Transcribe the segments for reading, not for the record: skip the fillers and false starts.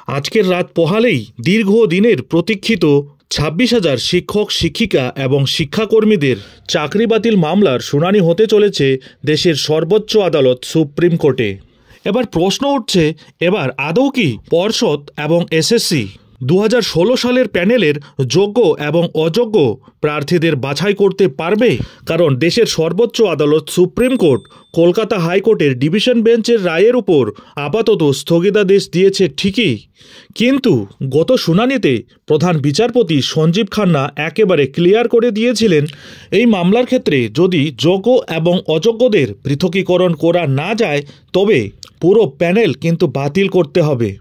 আজকের রাত পোহালেই দীর্ঘদিনের প্রতীক্ষিত ২৬,০০০ শিক্ষক শিক্ষিকা এবং শিক্ষাকর্মীদের চাকরি বাতিল মামলার শুনানি হতে চলেছে দেশের সর্বোচ্চ আদালত সুপ্রিম কোর্টে। এবার প্রশ্ন উঠছে, এবার আদৌ কি পর্ষদ এবং এসএসসি ২০১৬ সালের প্যানেলের যোগ্য এবং অযোগ্য প্রার্থীদের বাছাই করতে পারবে? কারণ দেশের সর্বোচ্চ আদালত সুপ্রিম কোর্ট কলকাতা হাইকোর্টের ডিভিশন বেঞ্চের রায়ের উপর আপাতত স্থগিতাদেশ দিয়েছে ঠিকই, কিন্তু গত শুনানিতে প্রধান বিচারপতি সঞ্জীব খান্না একেবারে ক্লিয়ার করে দিয়েছিলেন, এই মামলার ক্ষেত্রে যদি যোগ্য এবং অযোগ্যদের পৃথকীকরণ করা না যায় তবে পুরো প্যানেল কিন্তু বাতিল করতে হবে।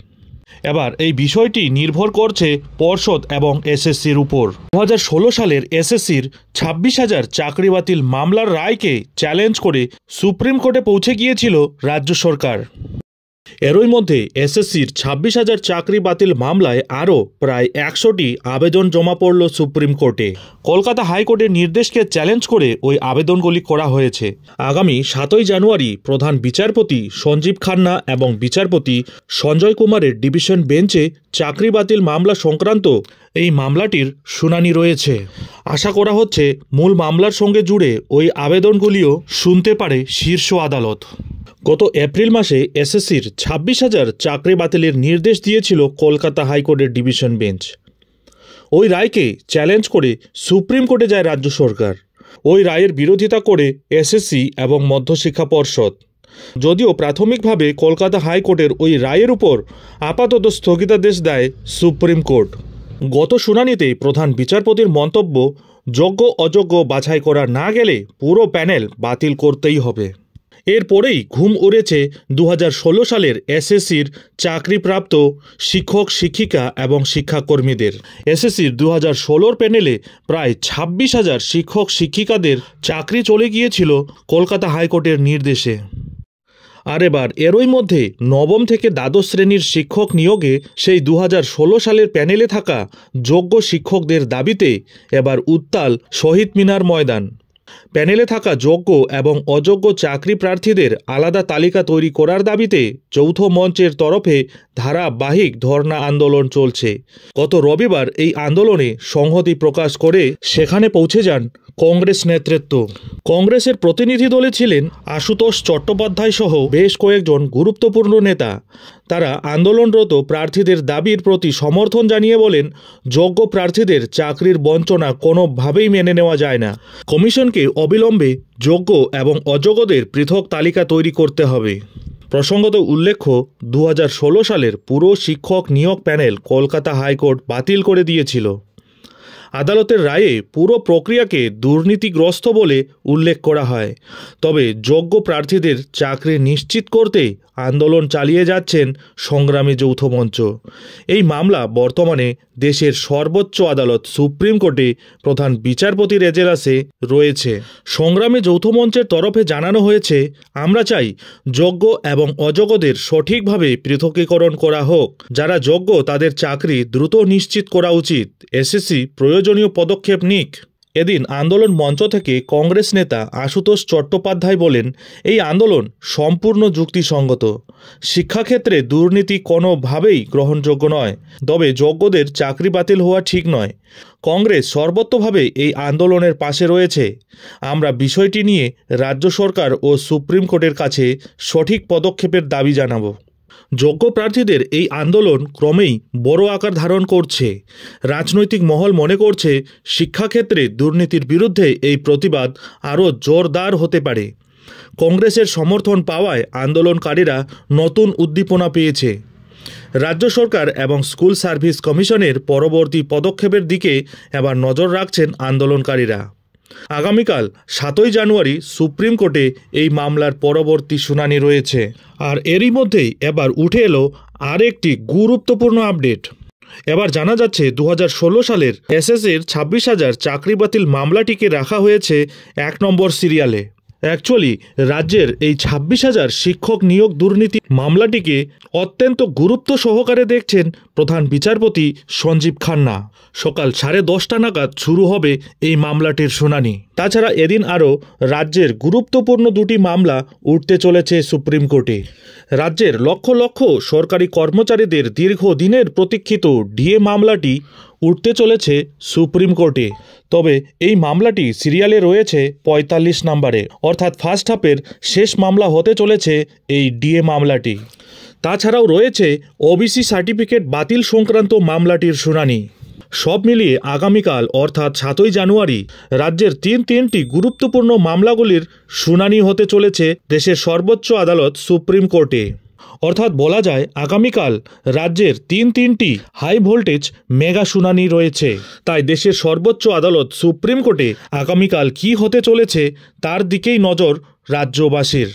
এবার এই বিষয়টি নির্ভর করছে পর্ষদ এবং এসএসসির উপর। ২০১৬ সালের এসএসসির ২৬,০০০ চাকরি বাতিল মামলার রায়কে চ্যালেঞ্জ করে সুপ্রিম কোর্টে পৌঁছে গিয়েছিল রাজ্য সরকার। এরই মধ্যে এসএসসির ২৬,০০০ চাকরি বাতিল মামলায় আরও প্রায় ১০০টি আবেদন জমা পড়ল সুপ্রিম কোর্টে। কলকাতা হাইকোর্টের নির্দেশকে চ্যালেঞ্জ করে ওই আবেদনগুলি করা হয়েছে। আগামী ৭ই জানুয়ারি প্রধান বিচারপতি সঞ্জীব খান্না এবং বিচারপতি সঞ্জয় কুমারের ডিভিশন বেঞ্চে চাকরি বাতিল মামলা সংক্রান্ত এই মামলাটির শুনানি রয়েছে। আশা করা হচ্ছে মূল মামলার সঙ্গে জুড়ে ওই আবেদনগুলিও শুনতে পারে শীর্ষ আদালত। গত এপ্রিল মাসে এসএসসির ২৬,০০০ চাকরি বাতিলের নির্দেশ দিয়েছিল কলকাতা হাইকোর্টের ডিভিশন বেঞ্চ। ওই রায়কে চ্যালেঞ্জ করে সুপ্রিম কোর্টে যায় রাজ্য সরকার। ওই রায়ের বিরোধিতা করে এসএসসি এবং মধ্যশিক্ষা পর্ষদ। যদিও প্রাথমিকভাবে কলকাতা হাইকোর্টের ওই রায়ের উপর আপাতত স্থগিতাদেশ দেয় সুপ্রিম কোর্ট। গত শুনানিতে প্রধান বিচারপতির মন্তব্য, যোগ্য অযোগ্য বাছাই করা না গেলে পুরো প্যানেল বাতিল করতেই হবে। এরপরেই ঘুম উড়েছে ২০১৬ সালের এসএসসির চাকরিপ্রাপ্ত শিক্ষক শিক্ষিকা এবং শিক্ষাকর্মীদের। এসএসসির ২০১৬ প্যানেলে প্রায় ২৬,০০০ শিক্ষক শিক্ষিকাদের চাকরি চলে গিয়েছিল কলকাতা হাইকোর্টের নির্দেশে। আর এবার এরই মধ্যে নবম থেকে দ্বাদশ শ্রেণীর শিক্ষক নিয়োগে সেই ২০১৬ সালের প্যানেলে থাকা যোগ্য শিক্ষকদের দাবিতে এবার উত্তাল শহীদ মিনার ময়দান। প্যানেলে থাকা যোগ্য এবং অযোগ্য চাকরি প্রার্থীদের আলাদা তালিকা তৈরি করার দাবিতে যৌথ মঞ্চের তরফে ধারাবাহিক ধর্ণা আন্দোলন চলছে। গত রবিবার এই আন্দোলনে সংহতি প্রকাশ করে সেখানে পৌঁছে যান কংগ্রেস নেতৃত্ব। কংগ্রেসের প্রতিনিধি দলে ছিলেন আশুতোষ চট্টোপাধ্যায় সহ বেশ কয়েকজন গুরুত্বপূর্ণ নেতা। তারা আন্দোলনরত প্রার্থীদের দাবির প্রতি সমর্থন জানিয়ে বলেন, যোগ্য প্রার্থীদের চাকরির বঞ্চনা কোনোভাবেই মেনে নেওয়া যায় না। কমিশনকে অবিলম্বে যোগ্য এবং অযোগ্যদের পৃথক তালিকা তৈরি করতে হবে। প্রসঙ্গত উল্লেখ্য, ২০১৬ সালের পুরো শিক্ষক নিয়োগ প্যানেল কলকাতা হাইকোর্ট বাতিল করে দিয়েছিল। আদালতের রায়ে পুরো প্রক্রিয়াকে দুর্নীতিগ্রস্ত বলে উল্লেখ করা হয়। তবে যোগ্য প্রার্থীদের চাকরি নিশ্চিত করতে আন্দোলন চালিয়ে যাচ্ছেন সংগ্রামী যৌথ মঞ্চ। এই মামলা বর্তমানে দেশের সর্বোচ্চ আদালত সুপ্রিম কোর্টে প্রধান বিচারপতির এজলাসে রয়েছে। সংগ্রামী যৌথ মঞ্চের তরফে জানানো হয়েছে, আমরা চাই যোগ্য এবং অযোগ্যদের সঠিকভাবে পৃথকীকরণ করা হোক। যারা যোগ্য তাদের চাকরি দ্রুত নিশ্চিত করা উচিত। এসএসসি প্রয়োজনীয় পদক্ষেপ নিক। এদিন আন্দোলন মঞ্চ থেকে কংগ্রেস নেতা আশুতোষ চট্টোপাধ্যায় বলেন, এই আন্দোলন সম্পূর্ণ যুক্তিসঙ্গত। শিক্ষাক্ষেত্রে দুর্নীতি কোনোভাবেই গ্রহণযোগ্য নয়, তবে যোগ্যদের চাকরি বাতিল হওয়া ঠিক নয়। কংগ্রেস সর্বতোভাবে এই আন্দোলনের পাশে রয়েছে। আমরা বিষয়টি নিয়ে রাজ্য সরকার ও সুপ্রিম কোর্টের কাছে সঠিক পদক্ষেপের দাবি জানাব। যোগ্য প্রার্থীদের এই আন্দোলন ক্রমেই বড় আকার ধারণ করছে। রাজনৈতিক মহল মনে করছে শিক্ষাক্ষেত্রে দুর্নীতির বিরুদ্ধে এই প্রতিবাদ আরও জোরদার হতে পারে। কংগ্রেসের সমর্থন পাওয়ায় আন্দোলনকারীরা নতুন উদ্দীপনা পেয়েছে। রাজ্য সরকার এবং স্কুল সার্ভিস কমিশনের পরবর্তী পদক্ষেপের দিকে এবার নজর রাখছেন আন্দোলনকারীরা। আগামীকাল ৭ই জানুয়ারি সুপ্রিম কোর্টে এই মামলার পরবর্তী শুনানি রয়েছে। আর এরই মধ্যেই এবার উঠে এলো আর একটি গুরুত্বপূর্ণ আপডেট। এবার জানা যাচ্ছে ২০১৬ সালের এসএসসির ২৬,০০০ চাকরি বাতিল মামলাটিকে রাখা হয়েছে ১ নম্বর সিরিয়ালে। অ্যাকচুয়ালি রাজ্যের এই 26,000 শিক্ষক নিয়োগ দুর্নীতি মামলাটিকে অত্যন্ত গুরুত্ব সহকারে দেখছেন প্রধান বিচারপতি সঞ্জীব খান্না। সকাল 10:30 নাগাদ শুরু হবে এই মামলাটির শুনানি। তাছাড়া এদিন আরও রাজ্যের গুরুত্বপূর্ণ দুটি মামলা উঠতে চলেছে সুপ্রিম কোর্টে। রাজ্যের লক্ষ লক্ষ সরকারি কর্মচারীদের দীর্ঘদিনের প্রতীক্ষিত ডিএ মামলাটি উঠতে চলেছে সুপ্রিম কোর্টে। তবে এই মামলাটি সিরিয়ালে রয়েছে 45 নম্বরে, অর্থাৎ ফার্স্ট হাফের শেষ মামলা হতে চলেছে এই ডিএ মামলাটি। তাছাড়াও রয়েছে ওবিসি সার্টিফিকেট বাতিল সংক্রান্ত মামলাটির শুনানি। সব মিলিয়ে আগামীকাল অর্থাৎ 7ই জানুয়ারি রাজ্যের তিনটি গুরুত্বপূর্ণ মামলাগুলির শুনানি হতে চলেছে দেশের সর্বোচ্চ আদালত সুপ্রিম কোর্টে। অর্থাৎ বলা যায় আগামীকাল রাজ্যের তিনটি হাই ভোল্টেজ মেগা শুনানি রয়েছে। তাই দেশের সর্বোচ্চ আদালত সুপ্রিম কোর্টে আগামীকাল কী হতে চলেছে তার দিকেই নজর রাজ্যবাসীর।